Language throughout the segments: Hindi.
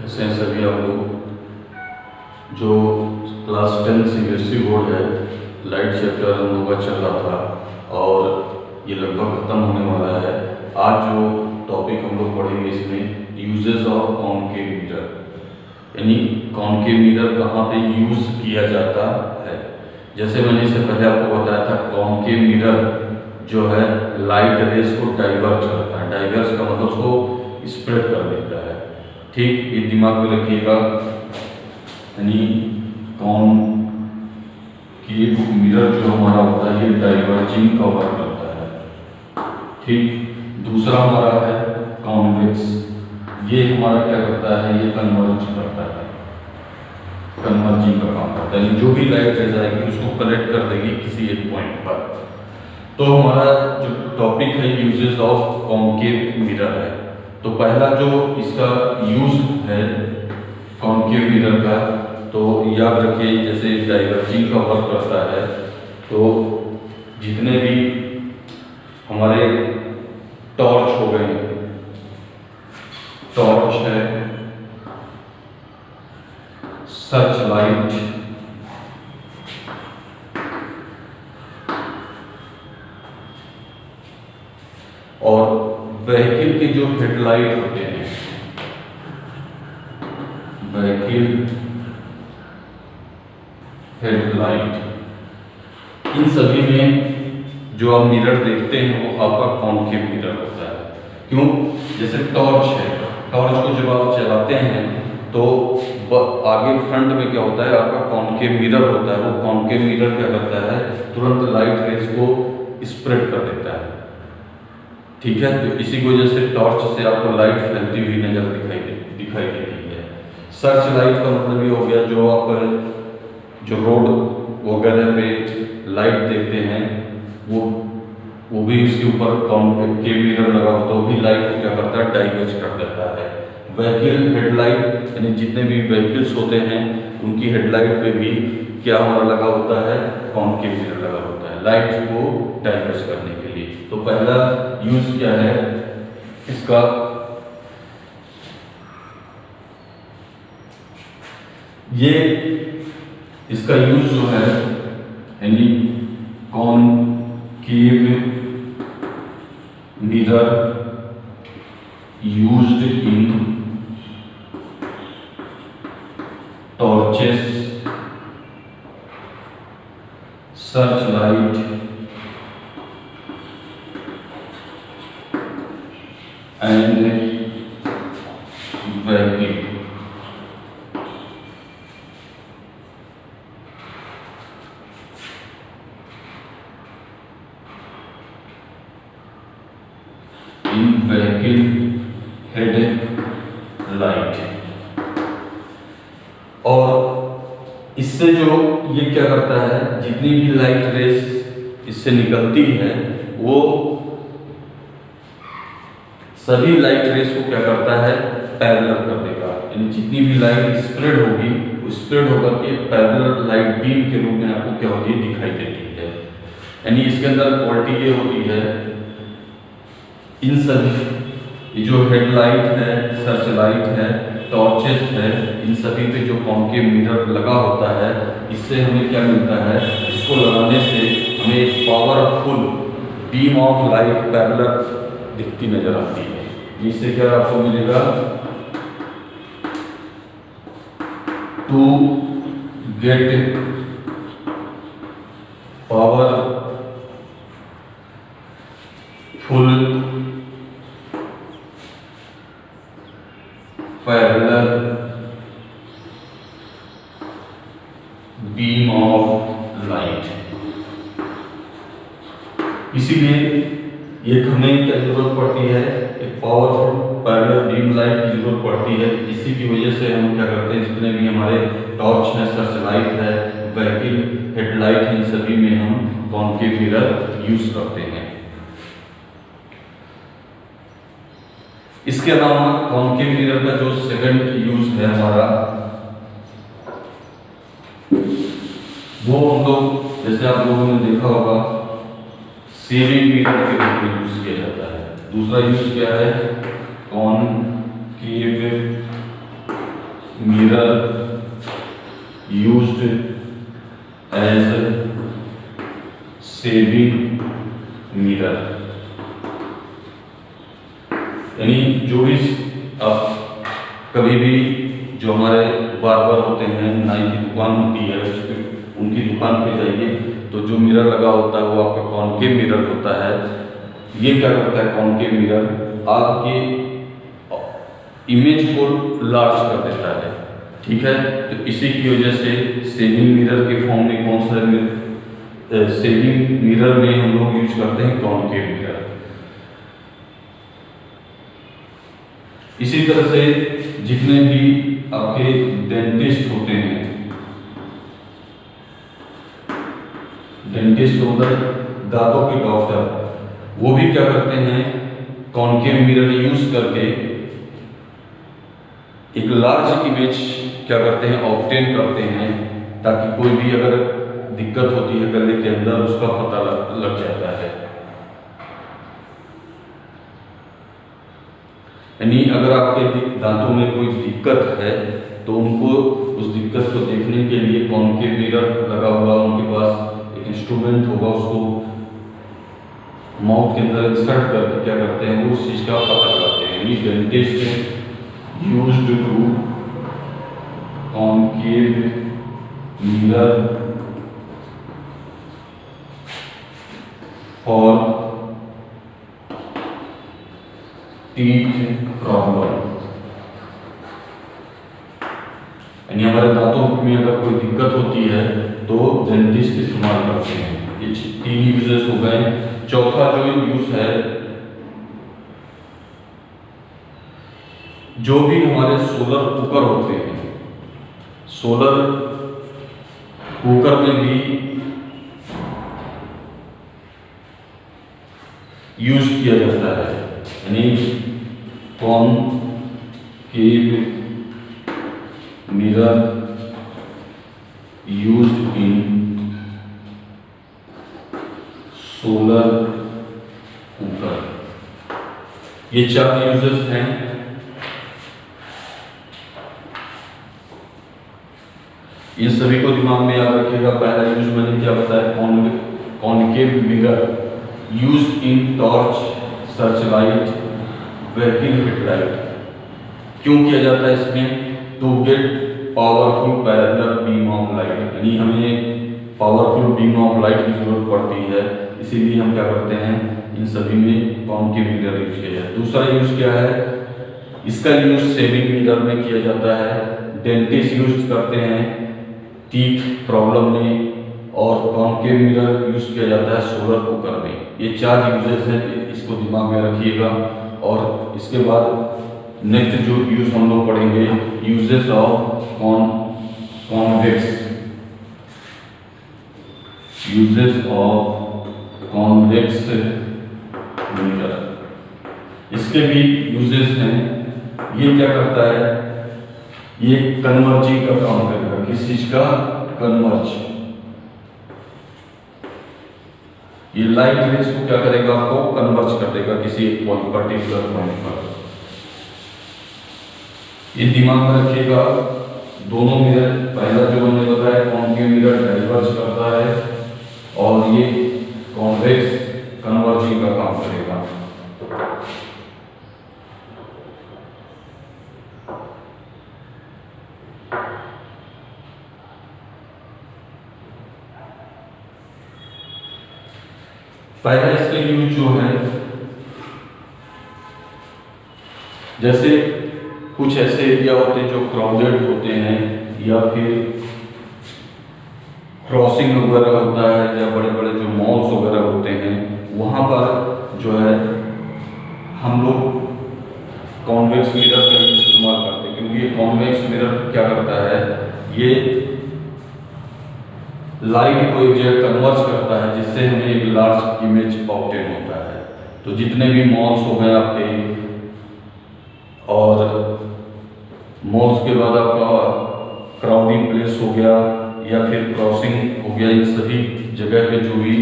कैसे हैं सभी आप लोग। जो क्लास 10 सीबीएसई बोर्ड है, लाइट चैप्टर हम लोग का चल रहा था और ये लगभग ख़त्म होने वाला है। आज जो टॉपिक हम लोग पढ़ेंगे इसमें यूजेस ऑफ कॉनकेव मिरर, यानी कॉनकेव मिरर कहाँ पे यूज़ किया जाता है। जैसे मैंने इससे पहले आपको बताया था, कॉनकेव मिरर जो है लाइट रेस को डाइवर्ज करता है। डाइवर्ज का मतलब उसको स्प्रेड कर देता है। ठीक, ये दिमाग में रखिएगा, यानी कॉनकेव मिरर जो हमारा होता है ये डाइवर्जिंग का वर्क करता है। ठीक, दूसरा हमारा है कॉन्वेक्स, ये हमारा क्या करता है, ये कन्वर्ज करता है, कन्वर्जिंग का काम करता है। जो भी लाइट रेज आएगी उसको कलेक्ट कर देगी किसी एक पॉइंट पर। तो हमारा जो टॉपिक है यूजेस ऑफ कॉनकेव मिरर है। तो पहला जो इसका यूज है कॉनकेव मिरर का, तो याद रखिए जैसे डाइवर्जिंग का वर्क करता है, तो जितने भी हमारे टॉर्च हो गए, टॉर्च है, सर्च लाइट, और व्हीकल के जो हेडलाइट होते हैं, व्हीकल हेडलाइट, इन सभी में जो आप मिरर देखते हैं वो आपका कॉनकेव मिरर होता है। क्यों? जैसे टॉर्च है, टॉर्च को जब आप चलाते हैं तो आगे फ्रंट में क्या होता है, आपका कॉनकेव मिरर होता है। वो कॉनकेव मिरर क्या करता है, तुरंत लाइट रेस को स्प्रेड कर देता है। ठीक है, तो इसी की वजह से टॉर्च से आपको लाइट फैलती हुई नजर दिखाई देती है। सर्च लाइट का मतलब ये हो गया, जो आप जो रोड वगैरह पे लाइट देखते हैं वो भी उसके ऊपर कॉनकेव मिरर लगा होता है, वो भी लाइट को क्या करता है, डाइवर्ज कर देता है। व्हीकल हेडलाइट, यानी जितने भी व्हीकल्स होते हैं उनकी हेडलाइट पे भी क्या हमारा लगा होता है, कॉनकेव मिरर लगा होता है, लाइट को डाइवर्ज करने के लिए। तो पहला यूज क्या है इसका, ये इसका यूज जो है, यानी concave mirror used in torches, search light and vehicle. In vehicle headlight, और इससे जो ये क्या करता है, जितनी भी लाइट रेस इससे निकलती है वो सभी लाइट रेस को क्या करता है, पैरेलल कर देगा। यानी जितनी भी लाइट स्प्रेड होगी वो स्प्रेड होकर के पैरेलल लाइट बीम के रूप में आपको क्या होती है, दिखाई देती है। यानी इसके अंदर क्वालिटी ये होती है, इन सभी जो हेडलाइट है, सर्च लाइट है, टॉर्चेस है, इन सभी पे जो कॉनकेव मिरर लगा होता है, इससे हमें क्या मिलता है, इसको लगाने से हमें एक powerful beam of light parallel दिखती नजर आती है। इससे क्या आपको मिलेगा, to get powerful parallel beam of light. इसीलिए ये हमें क्या जरूरत पड़ती है, एक पावरफुल पैरेलल बीम लाइट की जरूरत पड़ती है। इसी की वजह से हम क्या करते हैं, जितने भी हमारे टॉर्च है, सर्च लाइट है, व्हीकल हेडलाइट है, इन सभी में हम कॉनकेव मिरर यूज करते हैं। इसके अलावा कॉनकेव मिरर का जो सेकंड यूज है हमारा, वो हम लोग जैसे आप लोगों ने देखा होगा सेविंग मिरर के रूप में यूज किया जाता है। दूसरा यूज क्या है, concave mirror used as saving mirror, यानी जो भी कभी भी जो हमारे बार्बर होते हैं, नाई की दुकान होती है, उस पर उनकी दुकान पे जाइए तो जो मिरर लगा होता है वो आपका कॉनकेव मिरर होता है। ये क्या करता है कॉनकेव मिरर, आपके इमेज को लार्ज कर देता है, ठीक है। तो इसी की वजह से सेविंग मिरर के फॉर्म में कौन सा सेविंग मिरर में हम लोग यूज करते हैं कॉनकेव मिरर। इसी तरह से जितने भी आपके डेंटिस्ट होते हैं, डेंटिस्ट मतलब दांतों के डॉक्टर, वो भी क्या करते हैं कॉनकेव मिरर यूज करके एक लार्ज इमेज क्या करते हैं ऑब्टेन करते हैं, ताकि कोई भी अगर दिक्कत होती है गले के अंदर उसका पता लग जाता है। यानी अगर आपके दांतों में कोई दिक्कत है तो उनको उस दिक्कत को देखने के लिए कॉनकेव मिरर लगा हुआ उनके पास एक इंस्ट्रूमेंट होगा, उसको माउथ के अंदर इंसर्ट करके क्या करते हैं वो उस चीज का पता लगाते हैं। यानी dentist used to concave mirror for teeth problem, यानी हमारे दांतों में अगर कोई दिक्कत होती है तो डेंटिस्ट इस्तेमाल करते हैं। ये 3 यूजेस हो गए। चौथा जो यूज है, जो भी हमारे सोलर कुकर होते हैं, सोलर कुकर में भी यूज किया जाता है, यानी कॉनकेव मिरर यूज्ड इन सोलर कुकर। ये 4 यूजेस हैं। इन सभी को दिमाग में याद रखिएगा। पहला यूज मैंने क्या बताया, concave mirror used in torch, search light, vacuum headlight. क्यों किया जाता है इसमें, to get powerful parallel beam of light, यानी हमें पावरफुल बीम ऑफ लाइट की जरूरत पड़ती है, इसीलिए हम क्या करते हैं इन सभी में कॉनकेव मिरर यूज किया जाता है। दूसरा यूज क्या है, इसका यूज सेविंग मिरर में किया जाता है, डेंटिस्ट यूज करते हैं टीथ प्रॉब्लम में, और कॉनकेव मिरर यूज किया जाता है सोलर कुकर में। ये 4 यूजेस हैं, इसको दिमाग में रखिएगा। और इसके बाद नेक्स्ट जो यूज हम लोग पढ़ेंगे, uses of convex, uses of convex mirror. इसके भी यूजेस हैं। ये क्या करता है, ये कन्वर्जिंग का काम करेगा। किस चीज का, कन्वर्ज। ये लाइट रेस को क्या करेगा, आपको कन्वर्ज कर देगा किसी पर्टिकुलर पॉइंट पर। ये दिमाग में रखिएगा। दोनों मिरर, पहला जो मैंने बताया कॉनकेव मिरर डाइवर्ज करता है, और ये कॉन्वेक्स कन्वर्जिंग का काम करेगा। पहला इसका यूज जो है, जैसे कुछ ऐसे एरिया होते हैं जो क्राउडेड होते हैं, या फिर क्रॉसिंग वगैरह होता है, या बड़े बड़े जो मॉल्स वगैरह होते हैं, वहाँ पर जो है हम लोग कॉन्वेक्स मिरर का इस्तेमाल करते हैं। क्योंकि ये कॉन्वेक्स मिरर क्या करता है, ये लाइट को एक जगह कन्वर्ज करता है, जिससे हमें एक लार्ज इमेज ऑब्टेन होता है। तो जितने भी मॉल्स हो गए आपके, और मॉल्स के बाद आपका क्राउडिंग प्लेस हो गया, या फिर क्रॉसिंग हो गया, इन सभी जगह पे जो भी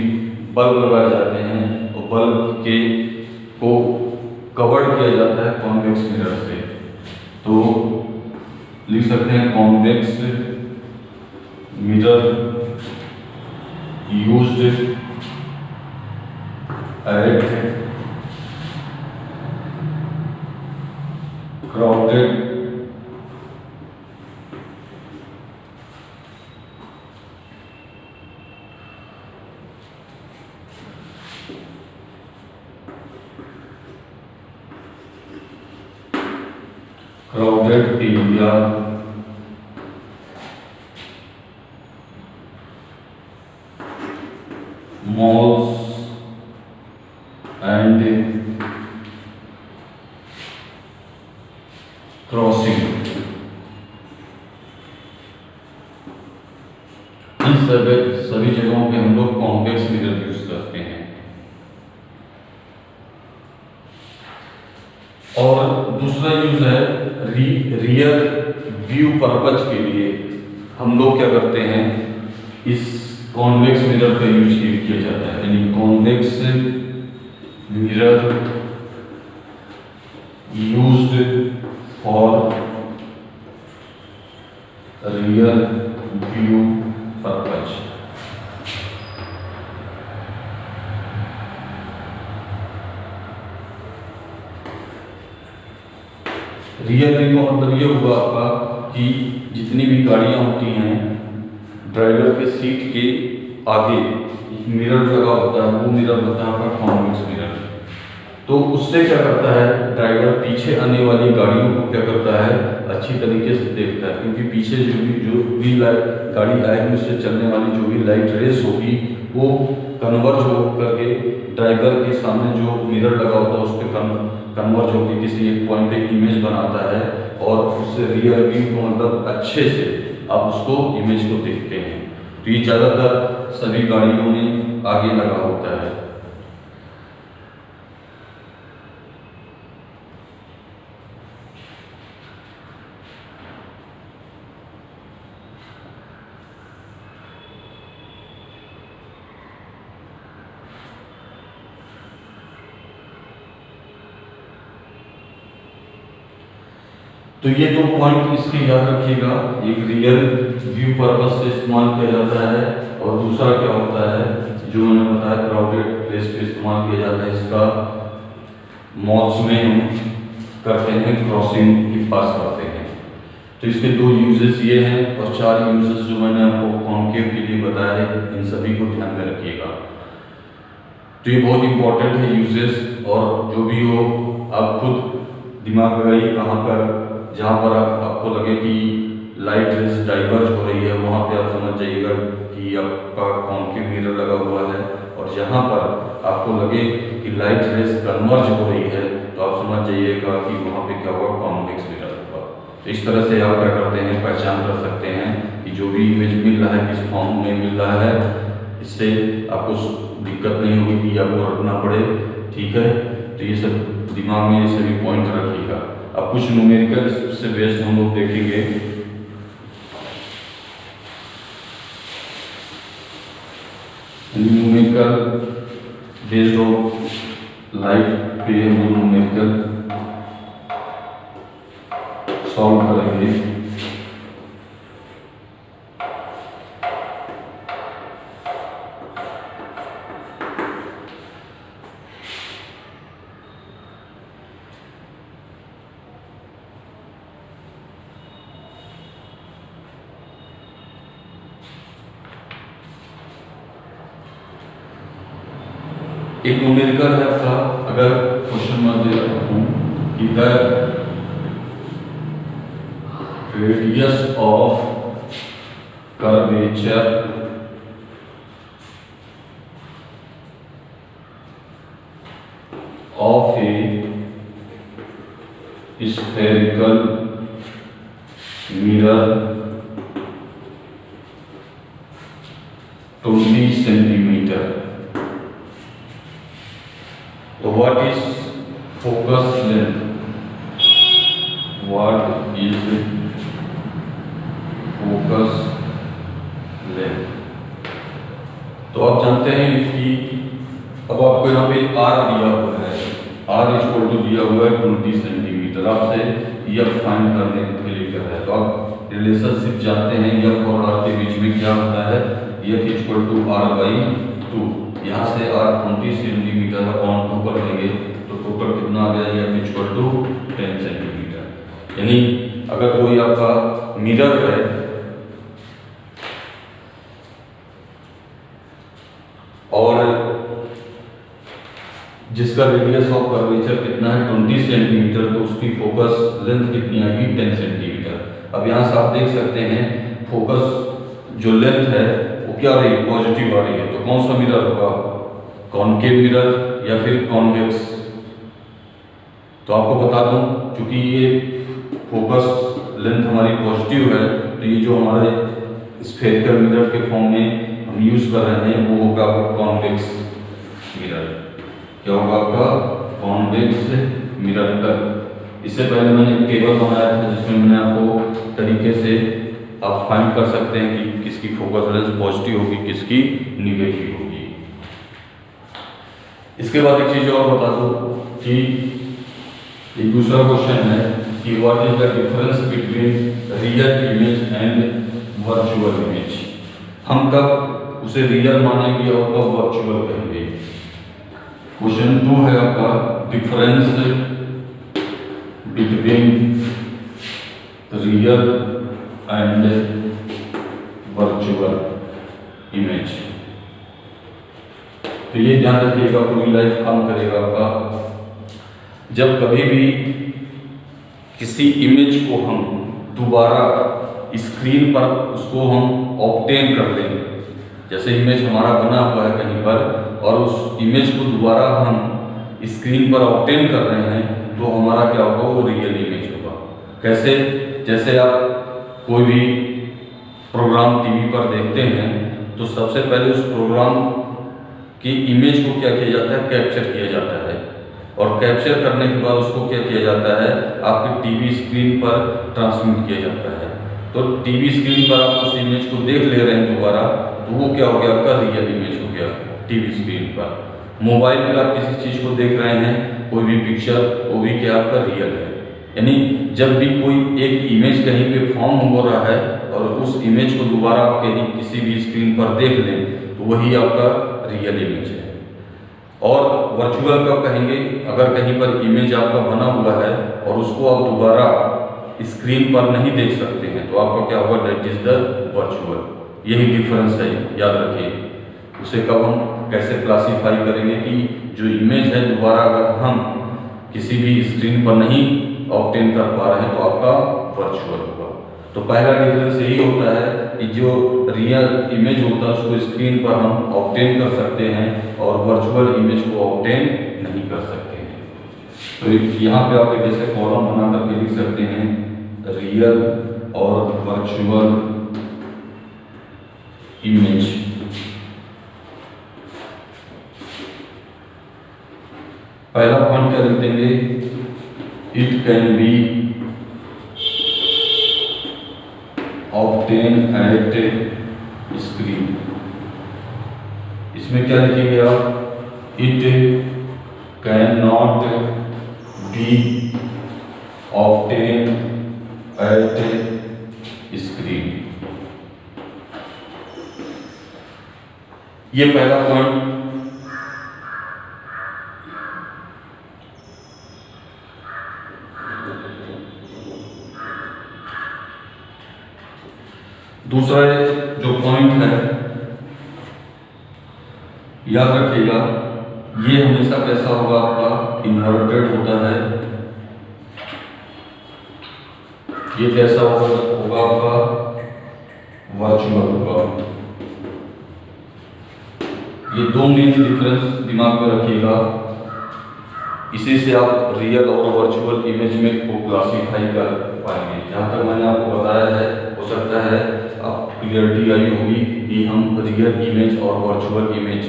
बल्ब लगाए जाते हैं, तो बल्ब के को कवर किया जाता है कॉन्वेक्स मिरर से। तो लिख सकते हैं convex mirror used eight crowded area malls and crossing। इन सभी जगहों पे हम लोग कॉन्वेक्स मिरर यूज करते हैं। और दूसरा यूज है रियर व्यू पर्पज के लिए हम लोग क्या करते हैं, इस कॉन्वेक्स मिरर का यूज किया जाता है। यानी convex mirror used for rear view purpose. Rear view का मतलब ये हुआ आपका कि जितनी भी गाड़ियां होती हैं, ड्राइवर के सीट के आगे मिरर लगा होता है, वो मिरर होता है आपका कॉन्वेक्स मिरर। तो उससे क्या करता है, ड्राइवर पीछे आने वाली गाड़ियों को क्या करता है, अच्छी तरीके से देखता है, क्योंकि पीछे जो भी गाड़ी आएगी उससे चलने वाली जो भी लाइट रेस होगी वो कन्वर्ज हो करके ड्राइवर के सामने जो मिरर लगा होता है उस पर कन्वर्ज होकर किसी एक पॉइंट पे इमेज बनाता है, और उससे रियर व्यू को मतलब अच्छे से आप उसको इमेज को देखते हैं। तो ये ज़्यादातर सभी गाड़ियों में आगे लगा होता है। तो ये दो पॉइंट इसके याद रखिएगा, एक रियर व्यू पर्पस से इस्तेमाल किया जाता है, और दूसरा क्या होता है जो मैंने बताया क्राउडेड प्लेस पे इस्तेमाल किया जाता है। इसका मॉल्स में हम करते हैं, क्रॉसिंग के पास करते हैं। तो इसके दो यूजेस ये हैं, और चार यूजेस जो मैंने आपको कॉन्केव के लिए बताया है, इन सभी को ध्यान में रखिएगा। तो ये बहुत इंपॉर्टेंट है यूजेस, और जो भी हो आप खुद दिमाग लगाइए कहाँ पर, जहाँ पर आपको लगे कि लाइट रेस डाइवर्ज हो रही है वहाँ पे आप समझ जाइएगा कि आपका कॉन्केव मिरर लगा हुआ है, और जहाँ पर आपको लगे कि लाइट रेस कन्वर्ज हो रही है तो आप समझ जाइएगा कि वहाँ पे क्या हुआ, कॉन्वेक्स मिरर हुआ। तो इस तरह से आप क्या करते हैं, पहचान कर सकते हैं कि जो भी इमेज मिल रहा है किस फॉर्म में मिल रहा है, इससे आपको दिक्कत नहीं होगी कि आपको रखना पड़े। ठीक है, तो ये सब दिमाग में ये सभी पॉइंट रखिएगा। अब कुछ न्यूमेरिकल से बेस्ड हम लोग देखेंगे। न्यूमेरिकल बेस्ड ऑफ लाइट पे हम लोग न्यूमेरिकल सॉल्व करेंगे। एक न्यूमेरिकल है आपका, अगर क्वेश्चन में दे रहा हूं कि the radius of curvature of A spherical mirror 20 centimetre. तो what is focus length? What is focus length? तो आप जानते हैं कि अब आपको यहाँ पे R दिया हुआ है, R इक्वल टू दिया हुआ है 20 सेंटीमीटर। आपसे यह फाइंड करने के लिए क्या है, तो आप रिलेशनशिप जानते हैं, एफ और आर के बीच में क्या होता है, एफ इक्वल टू r/2। यहाँ से r 20 सेंटीमीटर अपॉन 2 कर देंगे तो टोटल कितना आ गया, एफ इक्वल टू 10 सेंटीमीटर। यानी अगर कोई आपका मिरर है और जिसका रेडियस ऑफ कर्वेचर कितना है 20 सेंटीमीटर, तो उसकी फोकस लेंथ कितनी आएगी 10 सेंटीमीटर। अब यहाँ से आप देख सकते हैं फोकस जो लेंथ है वो क्या आ रही है, पॉजिटिव आ रही है। तो कौन सा मिरर होगा, कॉनकेव मिरर या फिर कॉन्वेक्स। तो आपको बता दूं, क्योंकि ये फोकस लेंथ हमारी पॉजिटिव है, तो ये जो हमारे स्फेरिकल मिरर के फॉर्म में हम यूज कर रहे हैं वो होगा कॉन्वेक्स मिरर। क्या होगा आपका, कॉन्वेक्स मिरर। इससे पहले मैंने एक टेबल बनाया था जिसमें मैंने आपको तरीके से आप फाइंड कर सकते हैं कि किसकी फोकस लेंथ पॉजिटिव होगी, किसकी निगेटिव होगी। इसके बाद एक चीज और बता दो कि एक दूसरा क्वेश्चन है कि what is the difference between real image and virtual image. हम कब उसे रियल मानेंगे और कब वर्चुअल कहेंगे। क्वेश्चन 2 है आपका, difference between real and virtual image. तो ये ध्यान रखिएगा, पूरी लाइफ काम करेगा आपका। जब कभी भी किसी इमेज को हम दोबारा स्क्रीन पर उसको हम ऑब्टेन कर लेंगे, जैसे इमेज हमारा बना हुआ है कहीं पर और उस इमेज को दोबारा हम स्क्रीन पर ऑब्टेन कर रहे हैं, तो हमारा क्या होगा, वो रियल इमेज होगा। कैसे, जैसे आप कोई भी प्रोग्राम टीवी पर देखते हैं तो सबसे पहले उस प्रोग्राम की इमेज को क्या किया जाता है, कैप्चर किया जाता है, और कैप्चर करने के बाद उसको क्या किया जाता है, आपके टीवी स्क्रीन पर ट्रांसमिट किया जाता है। तो टीवी स्क्रीन पर आप उस इमेज को देख ले रहे हैं दोबारा, तो वो क्या हो गया, आपका रियल इमेज हो गया टीवी स्क्रीन पर। मोबाइल में आप किसी चीज़ को देख रहे हैं, कोई भी पिक्चर, वो भी क्या आपका रियल है। यानी जब भी कोई एक इमेज कहीं पे फॉर्म हो रहा है और उस इमेज को दोबारा आप कहीं किसी भी स्क्रीन पर देख लें, तो वही आपका रियल इमेज है। और वर्चुअल कब कहेंगे, अगर कहीं पर इमेज आपका बना हुआ है और उसको आप दोबारा स्क्रीन पर नहीं देख सकते हैं, तो आपका क्या होगा, दैट इज द वर्चुअल। यही डिफरेंस है, याद रखिए। उसे कब हम कैसे क्लासीफाई करेंगे कि जो इमेज है दोबारा अगर हम किसी भी स्क्रीन पर नहीं ऑब्टेन कर पा रहे हैं तो आपका वर्चुअल होगा। तो पहला डिफरेंस यही होता है कि जो रियल इमेज होता है उसको स्क्रीन पर हम ऑब्टेन कर सकते हैं और वर्चुअल इमेज को ऑब्टेन नहीं कर सकते हैं। तो यहाँ पे आप एक जैसे कॉलम बना करके लिख सकते हैं, रियल और वर्चुअल इमेज। पहला पॉइंट क्या लिख देंगे, it can be obtain at screen. इसमें क्या लिखेंगे आप, it can not be obtain at screen. ये पहला पॉइंट। दूसरा जो पॉइंट है, याद रखिएगा, ये हमेशा कैसा होगा, आपका इन्वर्टेड होता है। ये कैसा होगा आपका, वर्चुअल होगा। ये दो मेन डिफरेंस दिमाग में रखिएगा। इसी से आप रियल और वर्चुअल इमेज में को क्लासीफाई कर पाएंगे। जहाँ तक मैंने आपको बताया है, हो सकता है आप क्लियरिटी आई होगी कि हम रियल इमेज और वर्चुअल इमेज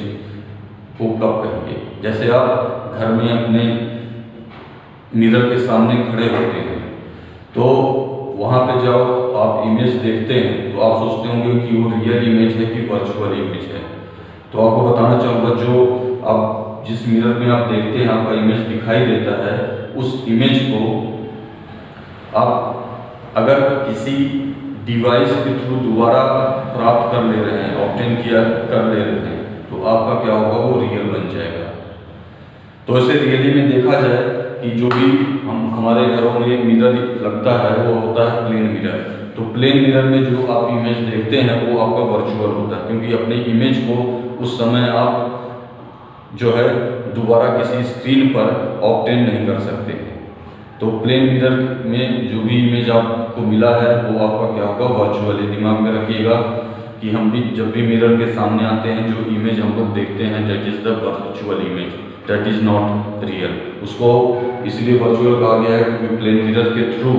को कब कहेंगे। जैसे आप घर में अपने मिरर के सामने खड़े होते हैं, तो वहाँ पे जब आप इमेज देखते हैं तो आप सोचते होंगे कि वो रियल इमेज है कि वर्चुअल इमेज है। तो आपको बताना चाहूँगा, जो आप जिस मिरर में आप देखते हैं आपका इमेज दिखाई देता है, उस इमेज को आप अगर किसी डिवाइस के थ्रू दोबारा प्राप्त कर ले रहे हैं, ऑब्टेन किया कर ले रहे हैं, तो आपका क्या होगा, वो रियल बन जाएगा। तो ऐसे रियली में देखा जाए कि जो भी हमारे घरों में मिरर लगता है वो होता है प्लेन मिरर। तो प्लेन मिरर में जो आप इमेज देखते हैं वो आपका वर्चुअल होता है, क्योंकि अपने इमेज को उस समय आप जो है दोबारा किसी स्क्रीन पर ऑब्टेन नहीं कर सकते। तो प्लेन मिरर में जो भी इमेज आपको मिला है वो आपका क्या होगा, वर्चुअल है। दिमाग में रखिएगा कि हम भी जब भी मिरर के सामने आते हैं, जो इमेज हम लोग देखते हैं that is the virtual image, that is not real. उसको इसलिए वर्चुअल कहा गया है क्योंकि प्लेन मिरर के थ्रू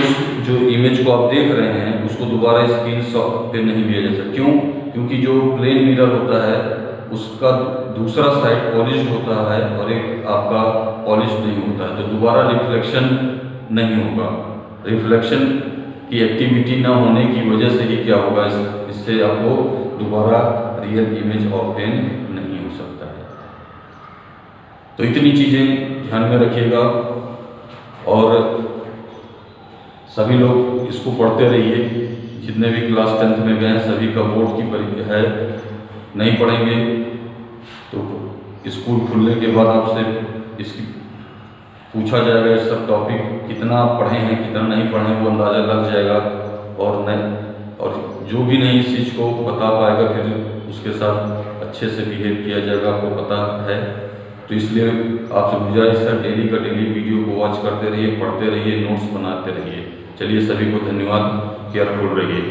उस जो इमेज को आप देख रहे हैं उसको दोबारा स्क्रीन शॉट पे नहीं लिया जा सकता। क्यों? क्योंकि जो प्लेन मिरर होता है उसका दूसरा साइड पॉलिश्ड होता है और एक आपका पॉलिश नहीं होता है, तो दोबारा रिफ्लेक्शन नहीं होगा। रिफ्लेक्शन की एक्टिविटी ना होने की वजह से ही क्या होगा, इससे आपको दोबारा रियल इमेज ऑब्टेन नहीं हो सकता है। तो इतनी चीज़ें ध्यान में रखिएगा और सभी लोग इसको पढ़ते रहिए। जितने भी क्लास 10th में गए हैं सभी का बोर्ड की परीक्षा है, नहीं पढ़ेंगे तो स्कूल खुलने के बाद आपसे इसकी पूछा जाएगा, इस सब टॉपिक कितना आप पढ़े हैं कितना नहीं पढ़े हैं वो अंदाज़ा लग जाएगा। और जो भी नहीं इस चीज़ को बता पाएगा फिर उसके साथ अच्छे से बिहेव किया जाएगा, आपको पता है। तो इसलिए आपसे गुजारिश है डेली का डेली वीडियो को वॉच करते रहिए, पढ़ते रहिए, नोट्स बनाते रहिए। चलिए सभी को धन्यवाद, केयरफुल रहिए।